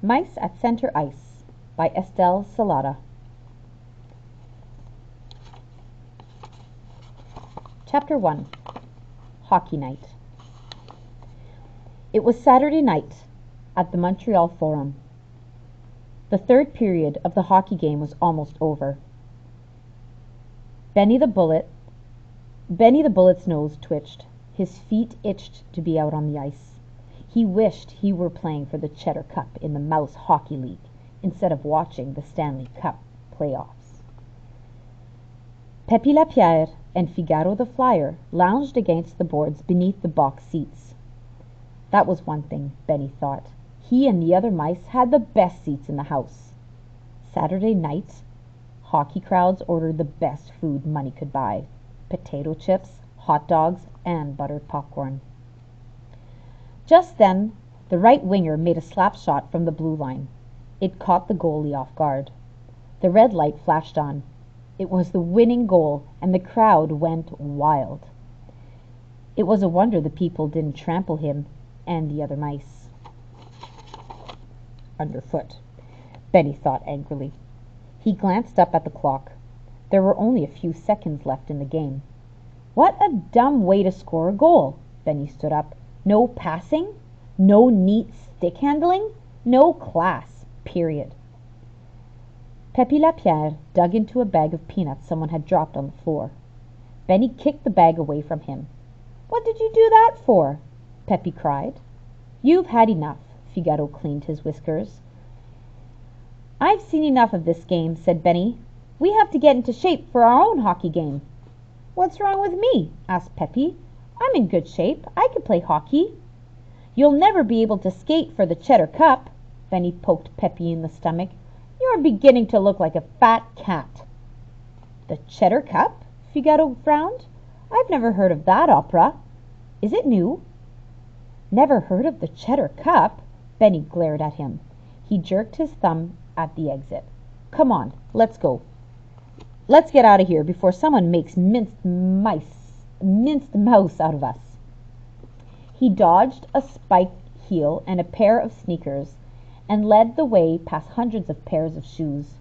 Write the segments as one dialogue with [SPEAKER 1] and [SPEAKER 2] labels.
[SPEAKER 1] Mice at Center Ice by Estelle Salada. Chapter 1. Hockey Night. It was Saturday night at the Montreal Forum. The third period of the hockey game was almost over. Benny the Bullet's nose twitched. His feet itched to be out on the ice. He wished he were playing for the Cheddar Cup in the Mouse Hockey League instead of watching the Stanley Cup playoffs. Pepe Lapierre and Figaro the Flyer lounged against the boards beneath the box seats. That was one thing, Benny thought. He and the other mice had the best seats in the house. Saturday night, hockey crowds ordered the best food money could buy: potato chips, hot dogs, and buttered popcorn. Just then, the right winger made a slap shot from the blue line. It caught the goalie off guard. The red light flashed on. It was the winning goal, and the crowd went wild. It was a wonder the people didn't trample him and the other mice underfoot, Benny thought angrily. He glanced up at the clock. There were only a few seconds left in the game. What a dumb way to score a goal! Benny stood up. No passing, no neat stick handling, no class, period. Pepe Lapierre dug into a bag of peanuts someone had dropped on the floor. Benny kicked the bag away from him. "What did you do that for?" Pepe cried. "You've had enough." Figaro cleaned his whiskers. "I've seen enough of this game," said Benny. "We have to get into shape for our own hockey game." "What's wrong with me?" asked Pepe. "I'm in good shape. I can play hockey." "You'll never be able to skate for the Cheddar Cup." Benny poked Pepe in the stomach. "You're beginning to look like a fat cat." "The Cheddar Cup?" Figaro frowned. "I've never heard of that opera. Is it new?" "Never heard of the Cheddar Cup?" Benny glared at him. He jerked his thumb at the exit. "Come on, let's go. Let's get out of here before someone makes minced mouse out of us." He dodged a spiked heel and a pair of sneakers and led the way past hundreds of pairs of shoes.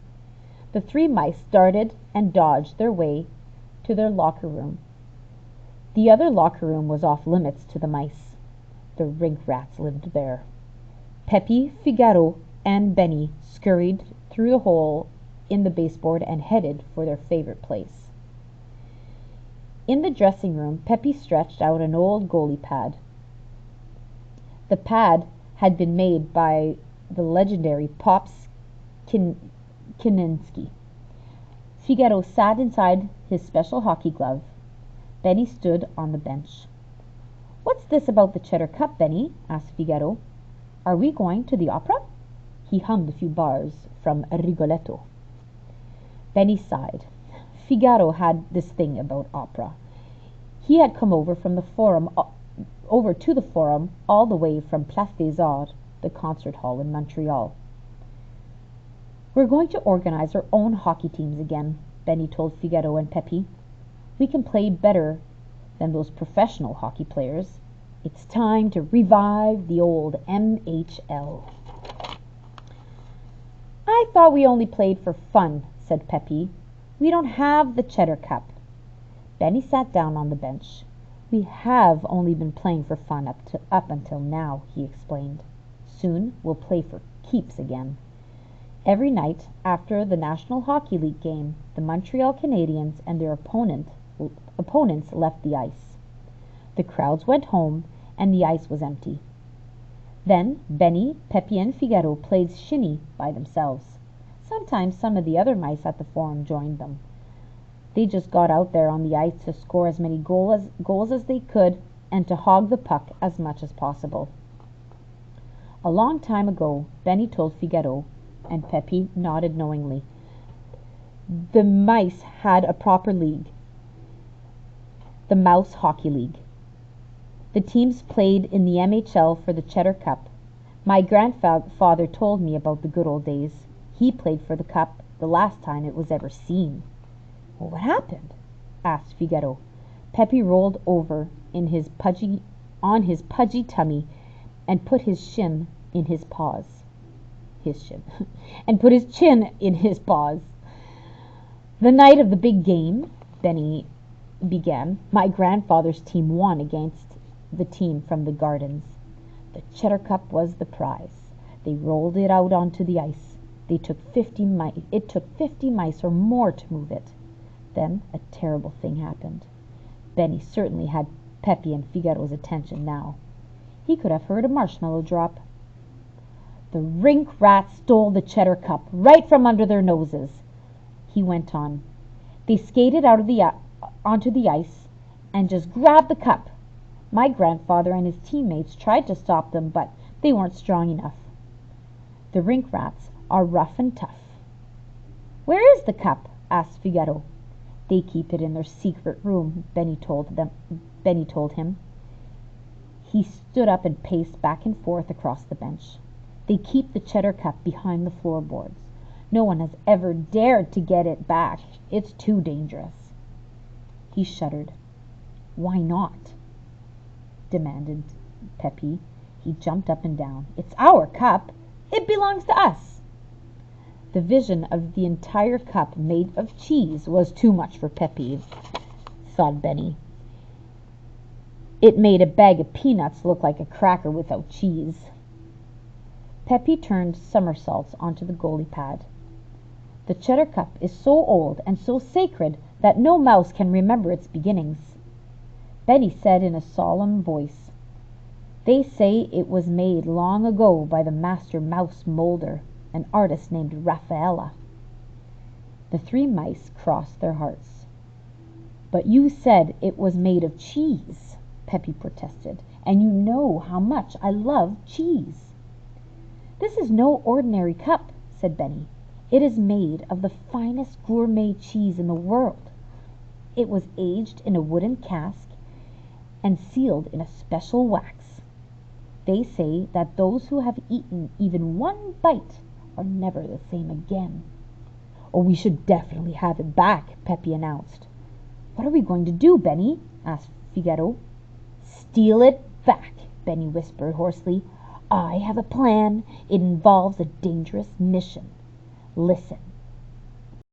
[SPEAKER 1] The three mice darted and dodged their way to their locker room. The other locker room was off limits to the mice. The rink rats lived there. Pepe, Figaro, and Benny scurried through the hole in the baseboard and headed for their favorite place. In the dressing room, Pepe stretched out an old goalie pad. The pad had been made by the legendary Pops Kininsky. Figaro sat inside his special hockey glove. Benny stood on the bench. "What's this about the Cheddar Cup, Benny?" asked Figaro. "Are we going to the opera?" He hummed a few bars from Rigoletto. Benny sighed. Figaro had this thing about opera. He had come over to the Forum all the way from Place des Arts, the concert hall in Montreal. "We're going to organize our own hockey teams again," Benny told Figaro and Pepe. "We can play better than those professional hockey players. It's time to revive the old MHL." "I thought we only played for fun," said Pepe. "We don't have the Cheddar Cup." Benny sat down on the bench. "We have only been playing for fun up until now," he explained. "Soon we'll play for keeps again." Every night after the National Hockey League game, the Montreal Canadiens and their opponents left the ice. The crowds went home and the ice was empty. Then Benny, Pepe, and Figaro played shinny by themselves. Sometimes some of the other mice at the Forum joined them. They just got out there on the ice to score as many goals as they could and to hog the puck as much as possible. A long time ago, Benny told Figaro, and Pepe nodded knowingly, the mice had a proper league, the Mouse Hockey League. The teams played in the MHL for the Cheddar Cup. My grandfather told me about the good old days. He played for the cup the last time it was ever seen. "Well, what happened?" asked Figaro. Pepe rolled over on his pudgy tummy and put his shin in his paws. and put his chin in his paws. The night of the big game, Benny began, my grandfather's team won against the team from the gardens. The Cheddar Cup was the prize. They rolled it out onto the ice. It took 50 mice or more to move it. Then a terrible thing happened. Benny certainly had Peppy and Figaro's attention now. He could have heard a marshmallow drop. The rink rats stole the Cheddar Cup right from under their noses, he went on. They skated out of onto the ice and just grabbed the cup. My grandfather and his teammates tried to stop them, but they weren't strong enough. The rink rats are rough and tough. Where is the cup? Asked Figaro. They keep it in their secret room, Benny told him. He stood up and paced back and forth across the bench. They keep the Cheddar Cup behind the floorboards. No one has ever dared to get it back. It's too dangerous. He shuddered. Why not? Demanded Peppy. He jumped up and down. It's our cup. It belongs to us. The vision of the entire cup made of cheese was too much for Peppy, thought Benny. It made a bag of peanuts look like a cracker without cheese. Peppy turned somersaults onto the goalie pad. The Cheddar Cup is so old and so sacred that no mouse can remember its beginnings. Benny said in a solemn voice, They say it was made long ago by the master mouse molder, an artist named Raffaella. The 3 mice crossed their hearts. But you said it was made of cheese, Peppy protested, and you know how much I love cheese. This is no ordinary cup, said Benny. It is made of the finest gourmet cheese in the world. It was aged in a wooden cask and sealed in a special wax. They say that those who have eaten even one bite are never the same again. Oh, we should definitely have it back, Peppy announced. What are we going to do, Benny? Asked Figaro. Steal it back, Benny whispered hoarsely. I have a plan. It involves a dangerous mission. Listen.